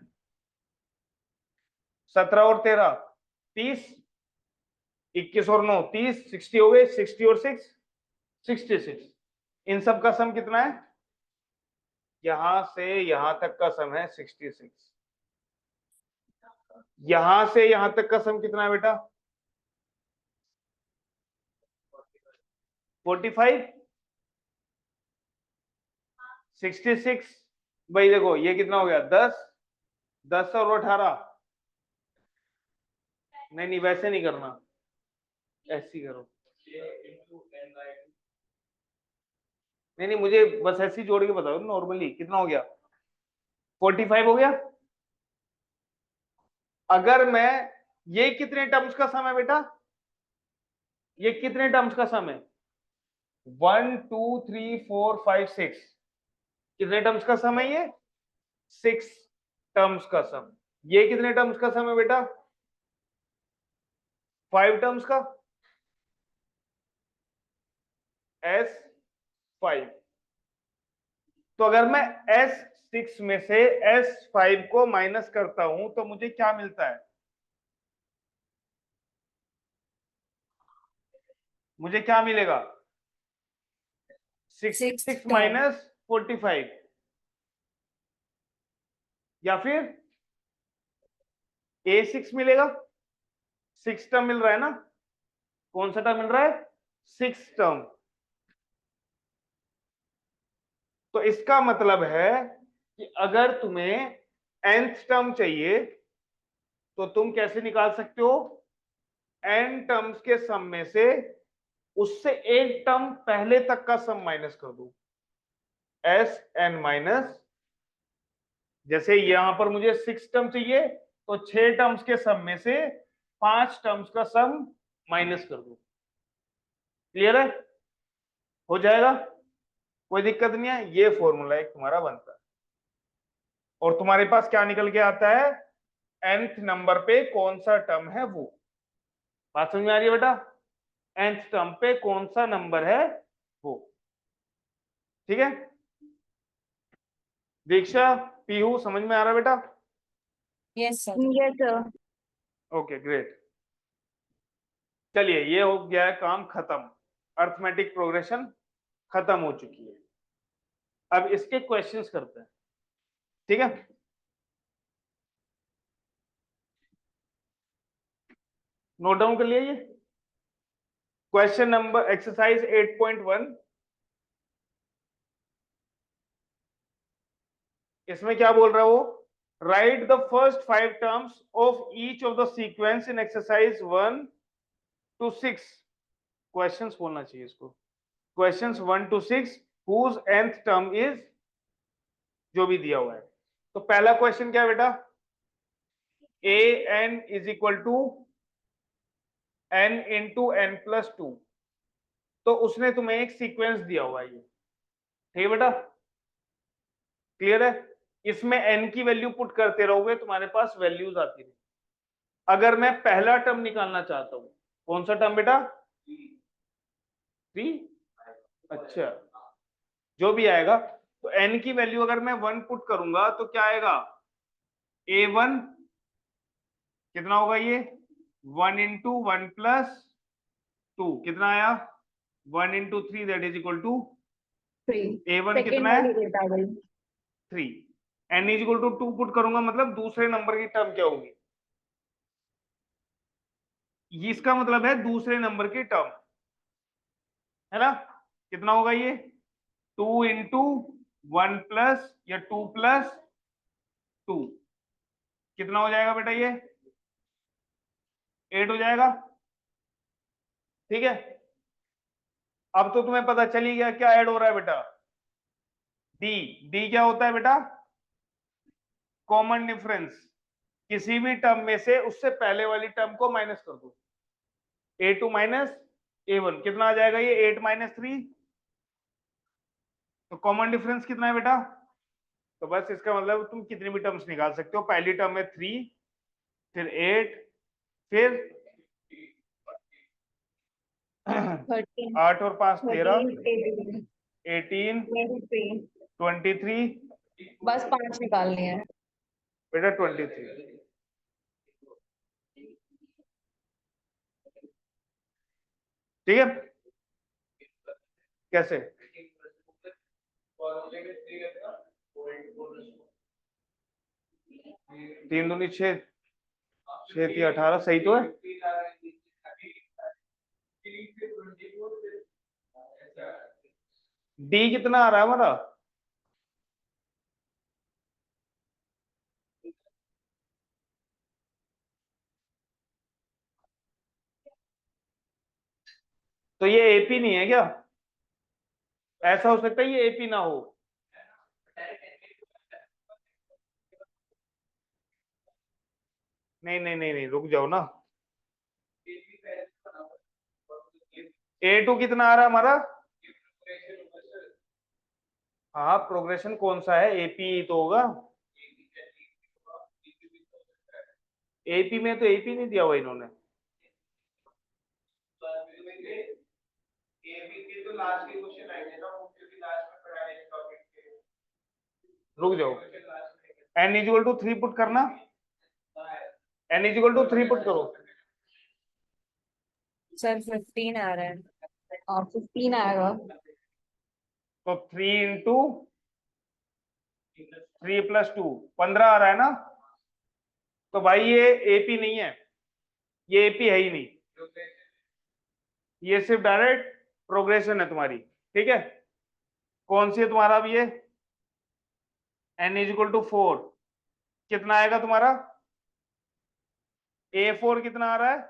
[SPEAKER 1] 17 और 13 30, 21 और 9 30, 60 हो गए, 60 और 6 66। इन सब का सम कितना है? यहां से यहां तक का सम है 66। यहां से यहां तक का सम कितना है बेटा? 45, 66। भाई देखो ये कितना हो गया? 10, 10 और 18। नहीं नहीं, वैसे नहीं करना, ऐसे ही करो। नहीं नहीं, मुझे बस ऐसे ही जोड़ के बताओ नॉर्मली, कितना हो गया? 45 हो गया। अगर मैं, ये कितने टर्म्स का सम है बेटा? ये कितने टर्म्स का सम है? 1 2 3 4 5 6। कितने टर्म्स का सम है ये? 6 टर्म्स का सम। ये कितने टर्म्स का सम है बेटा? 5 टर्म्स का, S5। तो अगर मैं S6 में से S5 को माइनस करता हूं तो मुझे क्या मिलता है? मुझे क्या मिलेगा? 66 माइनस 45, या फिर A6 मिलेगा। 6 टर्म मिल रहा है ना? कौन सा टर्म मिल रहा है? 6 टर्म। तो इसका मतलब है कि अगर तुम्हें nth टर्म चाहिए तो तुम कैसे निकाल सकते हो, n टर्म्स के सम में से उससे एक टर्म पहले तक का सम माइनस कर दो, एस एन माइनस, जैसे यहां पर मुझे 6 टर्म चाहिए तो 6 टर्म्स के सम में से 5 टर्म्स का सम माइनस कर दो। क्लियर है, हो जाएगा, कोई दिक्कत नहीं है। ये फॉर्मूला एक तुम्हारा बनता है और तुम्हारे पास क्या निकल के आता है, nth नंबर पे कौन सा टर्म है वो। बात समझ में आ रही है बेटा, nth टर्म पे कौन सा नंबर है वो। ठीक है दीक्षा, पीहू, समझ में आ रहा है बेटा?
[SPEAKER 4] Yes, sir.
[SPEAKER 3] Yes sir.
[SPEAKER 1] Okay great. चलिए ये हो गया है काम खत्म, अर्थमेटिक प्रोग्रेशन खत्म हो चुकी है। अब इसके क्वेश्चंस करते हैं, ठीक है। नोट डाउन कर लिया ये क्वेश्चन नंबर एक्सरसाइज 8.1। इसमें क्या बोल रहा है वो, right the first 5 terms of each of the sequence in exercise 1 to 6। Questions बोलना चाहिए इसको, questions 1 to 6 whose nth term is, जो भी दिया हुआ है। तो पहला क्वेश्चन क्या है बेटा, a n is equal to n into n plus 2। तो उसने तुम्हें एक सीक्वेंस दिया हुआ है ये, ठीक है बेटा, क्लियर है। इसमें n की वैल्यू पुट करते रहोगे, तुम्हारे पास वैल्यूज आती रहेगी। अगर मैं पहला टर्म निकालना चाहता हूं, कौन सा टर्म बेटा, 3, अच्छा जो भी आएगा, तो n की वैल्यू अगर मैं 1 पुट करूंगा तो क्या आएगा, a1 कितना होगा ये, 1 into 1 plus 2 कितना आया, 1 into 3 that is equal to,
[SPEAKER 3] 3
[SPEAKER 1] a1
[SPEAKER 3] second
[SPEAKER 1] कितना है,
[SPEAKER 3] वाली डेट आ गई।
[SPEAKER 1] 3, n is equal to 2 put करूंगा, मतलब दूसरे नंबर की टर्म क्या होगी, इसका मतलब है दूसरे नंबर की टर्म, है ना। कितना होगा ये, 2 into 1 plus या 2 plus 2 कितना हो जाएगा बेटा, ये 8 हो जाएगा, ठीक है। अब तो तुम्हें पता चल ही गया क्या ऐड हो रहा है बेटा, डी। डी क्या होता है बेटा, कॉमन डिफरेंस, किसी भी टर्म में से उससे पहले वाली टर्म को माइनस कर दो, a2 माइनस a1 कितना आ जाएगा ये, 8 माइनस 3। तो कॉमन डिफरेंस कितना है बेटा, तो बस इसका मतलब तुम कितनी भी टर्म्स निकाल सकते हो, पहली टर्म में 3, फिर 8, फिर
[SPEAKER 3] 13
[SPEAKER 1] 8 और 5 13,
[SPEAKER 3] 13
[SPEAKER 1] 18
[SPEAKER 3] 23
[SPEAKER 1] 23,
[SPEAKER 3] बस 5 निकालनी है।
[SPEAKER 1] बेटा 23, ठीक है। कैसे, 3 दूनी 6, 6 3 18, सही तो है। डी कितना आ रहा है हमारा, तो ये एपी नहीं है क्या, ऐसा हो सकता है ये एपी ना हो, नहीं नहीं नहीं नहीं, रुक जाओ ना, A2 कितना आ रहा है हमारा, हाँ प्रोग्रेशन कौन सा है, एपी तो होगा, एपी में तो एपी नहीं दिया हुआ इन्होंने, रुक जाओ, n इक्वल टू 3 पुट करना, n इक्वल टू 3 पुट करो,
[SPEAKER 4] Sir, 15 आ रहा है.
[SPEAKER 3] और 15 आएगा,
[SPEAKER 1] तो 3 इंटू 3 प्लस 2 15 आ रहा है ना। तो भाई ये एपी नहीं है, ये एपी है ही नहीं, ये सिर्फ डायरेक्ट प्रोग्रेशन है तुम्हारी, ठीक है। कौन सी है तुम्हारा अब ये, n इज इक्वल टू 4, कितना आएगा तुम्हारा? A4 कितना आ रहा है?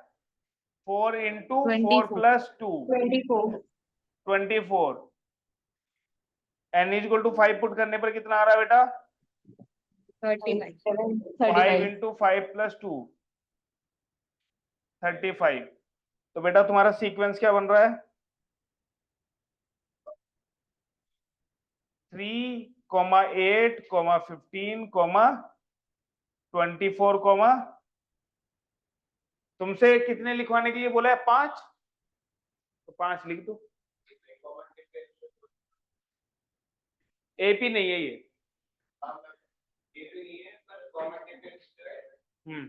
[SPEAKER 1] 4 into 4
[SPEAKER 3] 24
[SPEAKER 1] plus 2
[SPEAKER 3] 24
[SPEAKER 1] 24। n is equal to 5 put करने पर कितना आ रहा है बेटा?
[SPEAKER 4] 35.
[SPEAKER 1] 5
[SPEAKER 3] 35
[SPEAKER 1] इंटू 5 प्लस 2 35। तो बेटा तुम्हारा सीक्वेंस क्या बन रहा है? 3, 8, 15, 24, तुमसे कितने लिखवाने के लिए बोला है? 5, तो 5 लिख दो। एपी नहीं है ये। हम्म,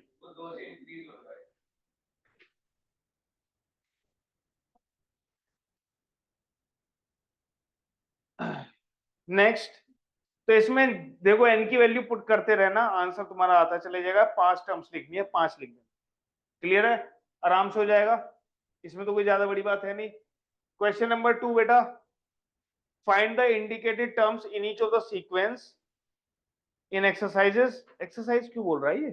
[SPEAKER 1] नेक्स्ट। तो इसमें देखो n की वैल्यू पुट करते रहना, आंसर तुम्हारा आता चले जाएगा। 5 टर्म्स लिखनी है, 5 लिख देना। क्लियर है? आराम से हो जाएगा, इसमें तो कोई ज्यादा बड़ी बात है नहीं। क्वेश्चन नंबर 2 बेटा, find the indicated terms in each of the sequence in exercises. Exercise क्यों बोल रहा है ये?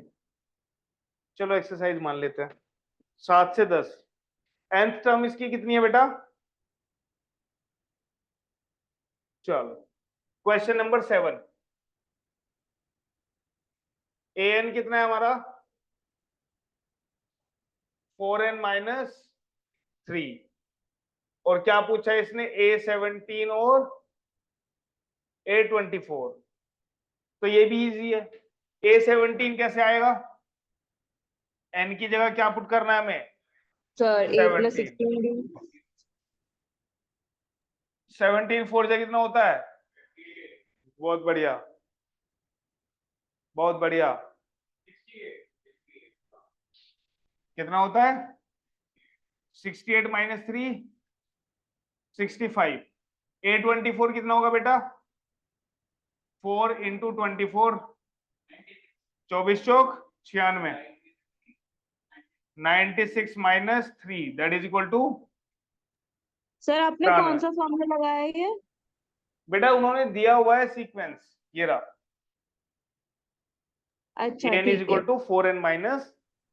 [SPEAKER 1] चलो एक्सरसाइज मान लेते हैं। 7 से 10। nth टर्म इसकी कितनी है बेटा? चलो क्वेश्चन नंबर 7, an कितना है हमारा? 4n minus 3। और क्या पूछा है इसने? A17 और A24। तो ये भी इजी है। A17 कैसे आएगा? n की जगह क्या पुट करना है हमें?
[SPEAKER 3] Sir 8 plus
[SPEAKER 1] 17।
[SPEAKER 3] 16
[SPEAKER 1] 17 4 से कितना होता है? बहुत बढ़िया, बहुत बढ़िया। कितना होता है? 68 माइनस 3 65। A24 कितना होगा बेटा? 4 इंटू 24, 24 चौक 96। 96 minus 3 that is equal to.
[SPEAKER 3] Sir आपने कौन सा फॉर्मूला लगाया है ये?
[SPEAKER 1] बेटा उन्होंने दिया हुआ है सीक्वेंस, ये रहा।
[SPEAKER 3] अच्छा
[SPEAKER 1] n इज
[SPEAKER 3] ठीक है,
[SPEAKER 1] इक्वल टू 4n माइनस,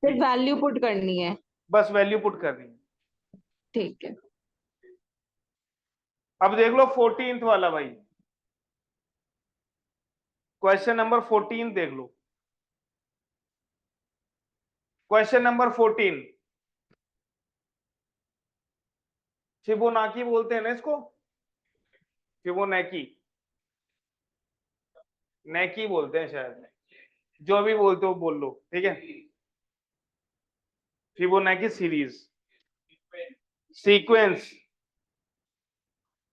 [SPEAKER 3] सिर्फ वैल्यू पुट करनी है।
[SPEAKER 1] बस वैल्यू पुट करनी है।
[SPEAKER 3] ठीक है,
[SPEAKER 1] अब देख लो 14th वाला भाई, क्वेश्चन नंबर 14 देख लो। क्वेश्चन नंबर 14, फिबोनाची बोलते हैं ना इसको, फिबोनाची, नैकी बोलते हैं शायद, जो भी बोलते हो बोल लो, ठीक है। फिबोनाची सीरीज, सीक्वेंस,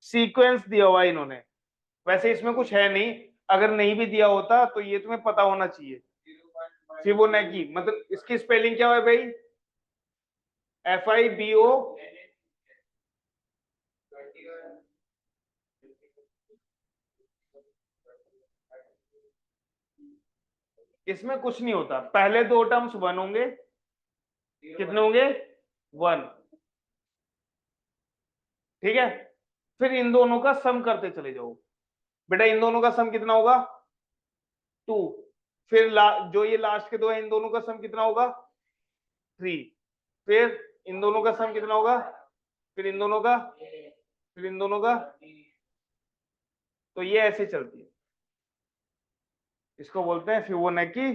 [SPEAKER 1] सीक्वेंस दिया हुआ है इन्होंने। वैसे इसमें कुछ है नहीं, अगर नहीं भी दिया होता तो ये तुम्हें पता होना चाहिए। फिबोनाची मतलब इसकी स्पेलिंग क्या है भाई? FIBO, इसमें कुछ नहीं होता। पहले 2 टर्म्स 1 होंगे, कितने होंगे? 1, ठीक है। फिर इन दोनों का सम करते चले जाओ। बेटा इन दोनों का सम कितना होगा? 2। फिर जो ये लास्ट के 2 है, इन दोनों का सम कितना होगा? 3। फिर इन दोनों का सम कितना होगा? फिर इन दोनों का, फिर इन दोनों का। तो ये ऐसे चलती है, इसको बोलते हैं फिबोनाची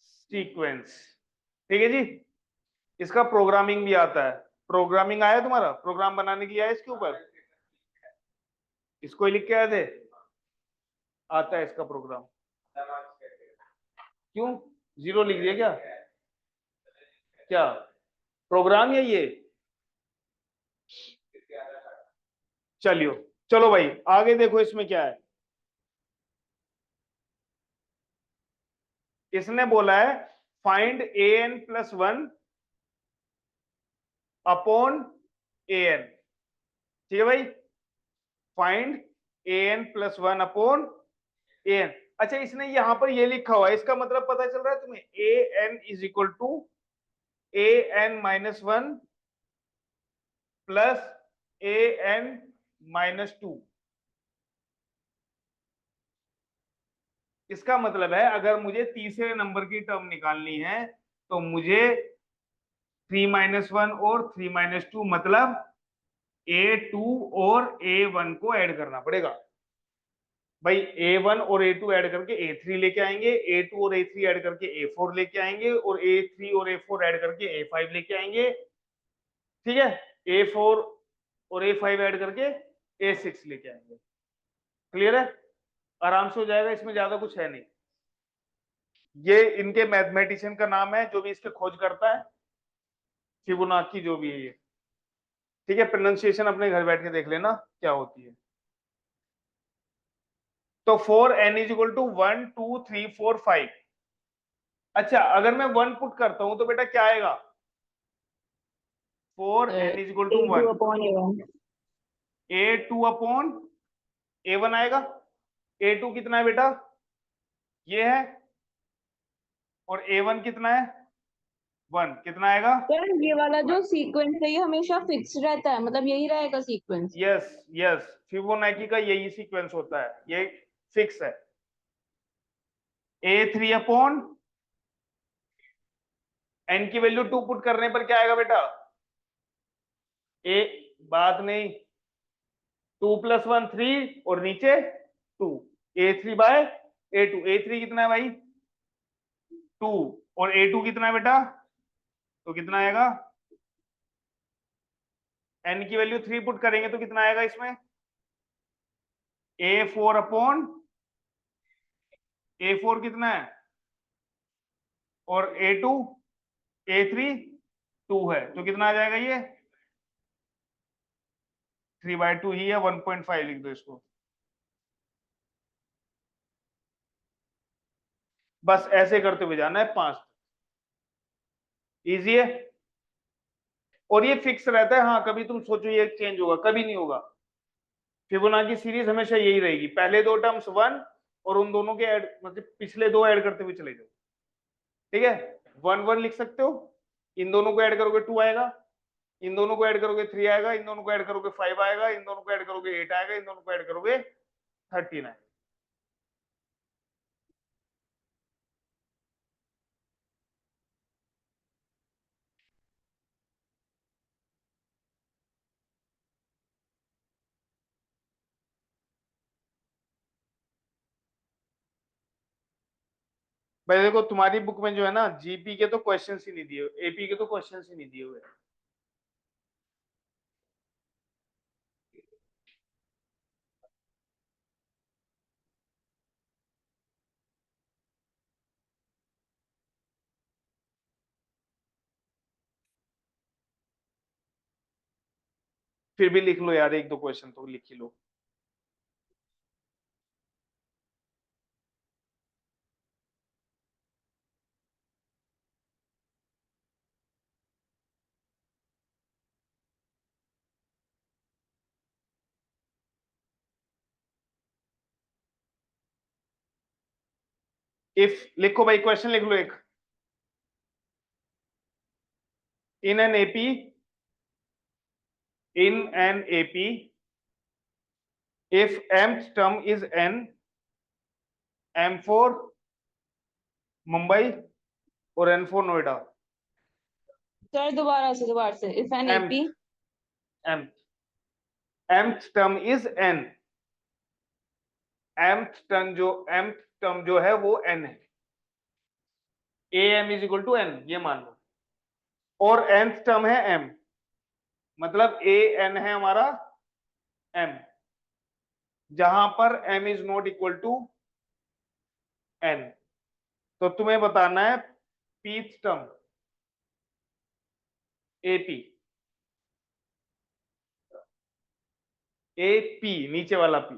[SPEAKER 1] सीक्वेंस, ठीक है जी। इसका प्रोग्रामिंग भी आता है। प्रोग्रामिंग आया तुम्हारा? प्रोग्राम बनाने की आया इसके ऊपर? इसको ही लिख के आए थे? आता है इसका प्रोग्राम। क्यों 0 लिख दिया क्या? क्या प्रोग्राम है ये? चलियो, चलो भाई आगे देखो इसमें क्या है। इसने बोला है find an plus 1 upon an, ठीक है भाई। Find an plus 1 upon an। अच्छा इसने यहां पर ये लिखा हुआ है, इसका मतलब पता चल रहा है तुम्हें? an is equal to an minus 1 plus an minus 2। इसका मतलब है अगर मुझे तीसरे नंबर की टर्म निकालनी है तो मुझे 3 - 1 और 3 - 2 मतलब A2 और A1 को ऐड करना पड़ेगा भाई। A1 और A2 ऐड करके A3 लेके आएंगे, A2 और A3 ऐड करके A4 लेके आएंगे, और A3 और A4 ऐड करके A5 लेके आएंगे। ठीक है, A4 और A5 ऐड करके A6 लेके आएंगे। क्लियर है? आराम से हो जाएगा, इसमें ज्यादा कुछ है नहीं। ये इनके मैथमेटिशियन का नाम है जो भी इसके खोज करता है, फिबोनाची जो भी है ये। ठीक है, प्रोनाउंसिएशन अपने घर बैठ के देख लेना क्या होती है। तो 4n = 1 2 3 4 5। अच्छा, अगर मैं 1 पुट करता हूं तो बेटा क्या आएगा? 4n = 1
[SPEAKER 3] A2/A1
[SPEAKER 1] A2/A1 आएगा। A2 कितना है बेटा? ये है। और A1 कितना है? 1। कितना आएगा?
[SPEAKER 3] सर ये वाला जो सीक्वेंस है ये हमेशा फिक्स रहता है, मतलब यही रहेगा सीक्वेंस?
[SPEAKER 1] यस यस, फिबोनाची का यही सीक्वेंस होता है, ये फिक्स है। A3/n की वैल्यू 2 पुट करने पर क्या आएगा बेटा? बात नहीं, 2 + 1 3 और नीचे 2। A3/A2। A3 कितना है भाई? 2। और A2 कितना है बेटा? तो कितना आएगा? n की वैल्यू 3 पुट करेंगे तो कितना आएगा इसमें? A4 कितना है? और A2 A3 2 है, तो कितना आ जाएगा ये? 3/2 ही है, 1.5 लिख दो इसको। बस ऐसे करते हुए जाना है 5। इजी है और ये फिक्स रहता है। हाँ, कभी तुम सोचो ये चेंज होगा, कभी नहीं होगा। फिबोनाची सीरीज हमेशा यही रहेगी, पहले दो टर्म्स 1 और उन दोनों के ऐड मतलब पिछले दो ऐड करते हुए चले जाओ। ठीक है, 1 1 लिख सकते हो, इन दोनों को ऐड करोगे 2 आएगा, इन दोनों को ऐड करोगे 3 आएगा, इन दोनों को ऐड करोगे 5 आएगा, इन दोनों को ऐड करोगे 8 आएगा, इन दोनों को ऐड करोगे 13 आएगा। भाई देखो, तुम्हारी बुक में जो है ना जीपी के तो क्वेश्चंस ही नहीं दिए, एपी के तो क्वेश्चंस ही नहीं दिए हुए। फिर भी लिख लो यार, एक दो क्वेश्चन तो लिख ही लो। इफ लिखो भाई, क्वेश्चन लिख लो एक। In an AP if mth term is n, m for Mumbai और n for नोएडा।
[SPEAKER 3] सर दोबारा से if an
[SPEAKER 1] mth
[SPEAKER 3] AP
[SPEAKER 1] mth term is n, mth term जो है वो n है, am = n ये मान लो, और nth टर्म है m, मतलब an है हमारा m, जहां पर m is not equal to n। तो तुम्हें बताना है pth टर्म ap, नीचे वाला p,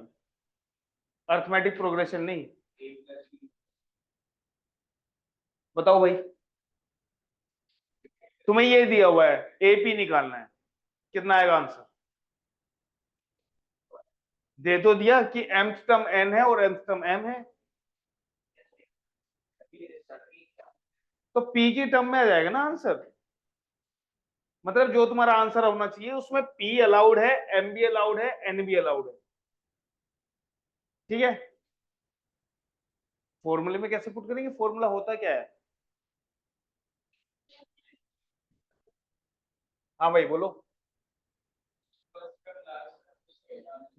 [SPEAKER 1] अर्थमेटिक प्रोग्रेशन नहीं। बताओ भाई, तुम्हें ये दिया हुआ है एपी निकालना है, कितना आएगा आंसर? दे तो दिया कि mth टर्म n है और nth टर्म m है, तो p की टर्म में आ जाएगा ना आंसर। मतलब जो तुम्हारा आंसर होना चाहिए उसमें p अलाउड है, m भी अलाउड है, n भी अलाउड है। ठीक है, फॉर्मूले में कैसे पुट करेंगे, फॉर्मूला होता क्या है? हाँ भाई बोलो।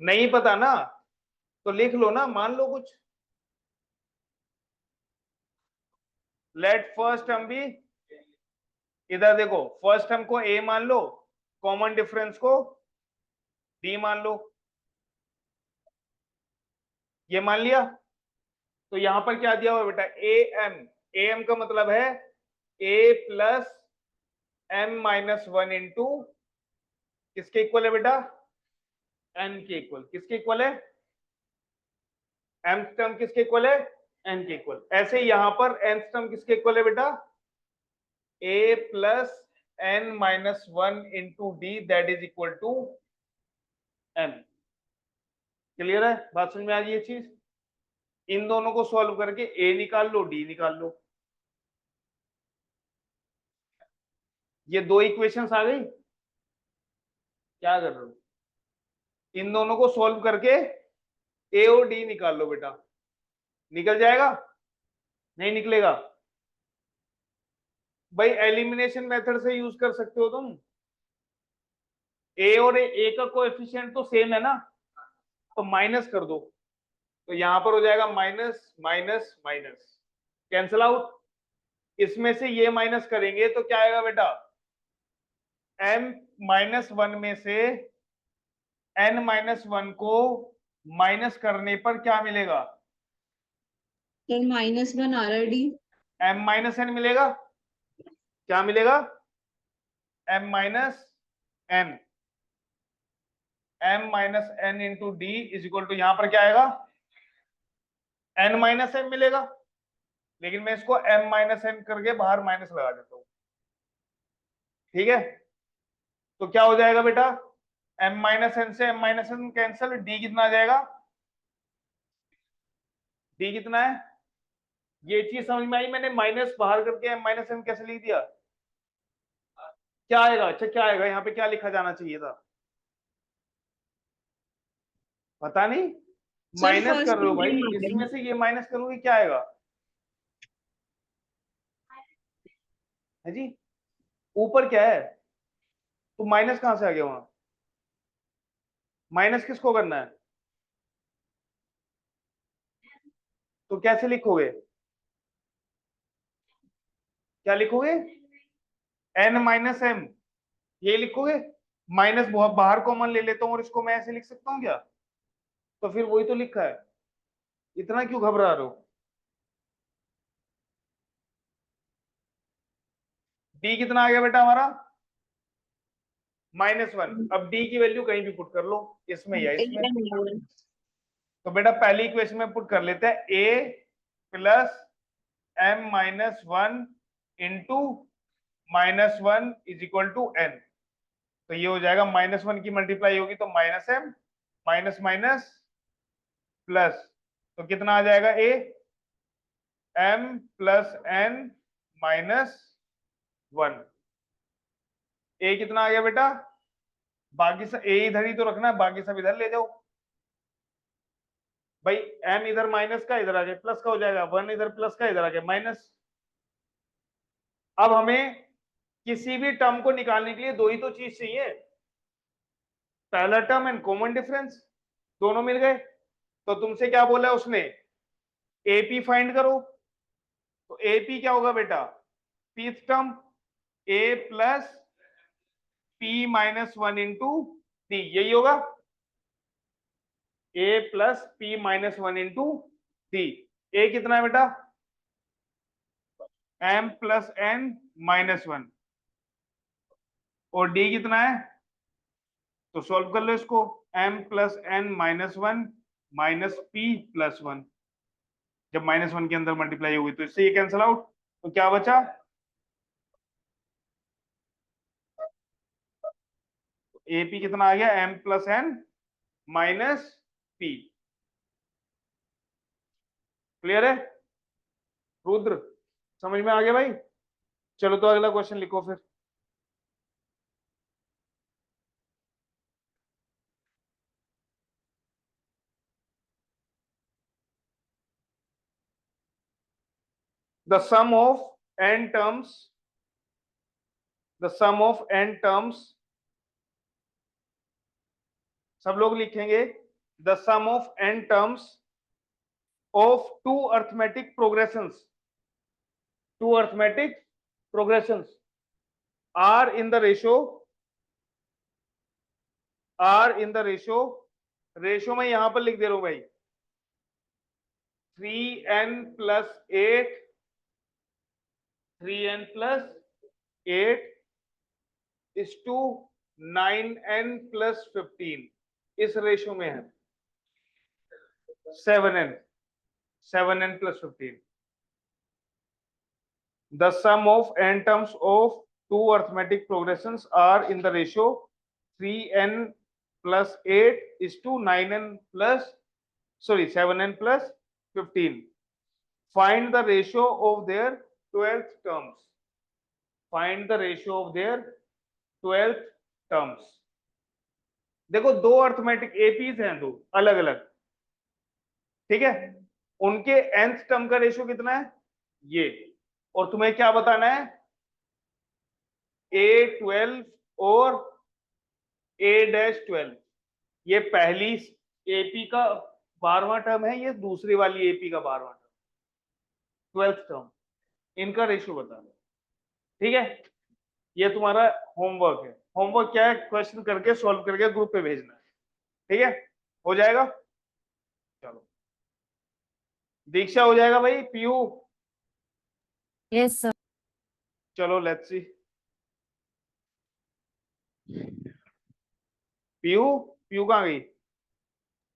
[SPEAKER 1] नहीं पता ना तो लिख लो ना, मान लो कुछ। लेट फर्स्ट टर्म बी, इधर देखो फर्स्ट टर्म को ए मान लो, कॉमन डिफरेंस को डी मान लो, ये मान लिया। तो यहां पर क्या दिया हुआ बेटा, ए एम, ए एम का मतलब है a plus m minus one into किसके इक्वल है बेटा, एन के इक्वल। किसके इक्वल है, एम टर्म किसके इक्वल है, एन के इक्वल। ऐसे ही यहां पर एन टर्म किसके इक्वल है बेटा, a plus n minus one into d that is equal to m. Clear है, बात समझ में आ गई ये चीज? इन दोनों को सॉल्व करके ए निकाल लो, डी निकाल लो। ये दो इक्वेशंस आ गई। क्या कर रहे हो, इन दोनों को सॉल्व करके ए और डी निकाल लो बेटा। निकल जाएगा, नहीं निकलेगा? भाई एलिमिनेशन मेथड से यूज कर सकते हो तुम। ए और ए का कोएफिशिएंट तो सेम है ना, तो माइनस कर दो, तो यहां पर हो जाएगा minus minus minus, cancel out. इसमें से ये माइनस करेंगे तो क्या आएगा बेटा, m माइनस वन में से n माइनस वन को माइनस करने पर क्या मिलेगा,
[SPEAKER 3] सर -1 आ रहा है डी।
[SPEAKER 1] m माइनस n मिलेगा। क्या मिलेगा, m minus n, m minus n into d is equal to, यहां पर क्या आएगा, n माइनस m मिलेगा। लेकिन मैं इसको m माइनस n करके बाहर माइनस लगा देता हूं, ठीक है? तो क्या हो जाएगा बेटा, m माइनस n से m minus n cancel, d कितना आ जाएगा, d कितना है? ये चीज समझ में आई? मैंने माइनस बाहर करके m माइनस n कैसे लिख दिया? क्या आएगा, अच्छा क्या आएगा, यहाँ पे क्या लिखा जाना चाहिए था, पता नहीं। माइनस कर रहे हो भाई, इसमें से ये माइनस करोगे क्या आएगा, है जी? ऊपर क्या है, तो माइनस कहां से आ गया वहां, माइनस किसको करना है, तो कैसे लिखोगे, क्या लिखोगे, n माइनस m, ये लिखोगे। माइनस बाहर कॉमन ले लेता हूं और इसको मैं ऐसे लिख सकता हूं क्या, तो फिर वही तो लिखा है, इतना क्यों घबरा रहे हो? d कितना आ गया बेटा हमारा, -1। अब d की वैल्यू कहीं भी पुट कर लो, इसमें या इसमें। तो बेटा पहली इक्वेशन में पुट कर लेते हैं, a plus m minus one into -1 is equal to n। तो ये हो जाएगा -1 की मल्टीप्लाई होगी तो minus m, minus minus plus, तो कितना आ जाएगा, a m plus n minus one. a कितना आ गया बेटा, बाकी सब a इधर ही तो रखना है, बाकी सब इधर ले जाओ भाई। m इधर माइनस का इधर आ गया प्लस का हो जाएगा, वन इधर प्लस का इधर आ गया माइनस। अब हमें किसी भी टर्म को निकालने के लिए दो ही तो चीज चाहिए, पहला टर्म एंड कॉमन डिफरेंस, दोनों मिल गए। तो तुमसे क्या बोला है उसने, एपी फाइंड करो। तो एपी क्या होगा बेटा, pth term a plus p minus one into d, यही होगा, a plus p minus one into d. A कितना है बेटा, m plus n minus one, और डी कितना है, तो सॉल्व कर लो इसको, m plus n minus one minus p plus one. जब -1 के अंदर मल्टीप्लाई होगी तो इससे ये कैंसिल आउट, तो क्या बचा, एपी कितना आ गया, m plus n minus p. Clear है रुद्र, समझ में आ गया भाई? चलो तो अगला क्वेश्चन लिखो फिर। the sum of n terms, the sum of n terms, सब लोग लिखेंगे the sum of n terms of two arithmetic progressions are in the ratio ratio में यहां पर लिख दे रहा हूं भाई 3n plus 8 is to 9n plus 15 इस रेशो में है 7n plus 15. The sum of n terms of two arithmetic progressions are in the ratio 3n plus 8 is to 7n plus 15. Find the ratio of their 12th terms. Find the ratio of their 12th terms. देखो दो arithmetic APs हैं, दो अलग अलग, ठीक है, उनके nth term का रेशियो कितना है ये, और तुम्हें क्या बताना है A12 और A-12, ये पहली एपी का 12वां टर्म है, ये दूसरी वाली एपी का 12वां टर्म, 12th टर्म, इनका रेशियो बताना, ठीक है। ये तुम्हारा होमवर्क है। होमवर्क क्या है, क्वेश्चन करके सॉल्व करके ग्रुप पे भेजना है, ठीक है, हो जाएगा। चलो दीक्षा हो जाएगा भाई, पीयू
[SPEAKER 4] Yes, sir.
[SPEAKER 1] चलो लेट्स सी, पीयू कहाँ गई?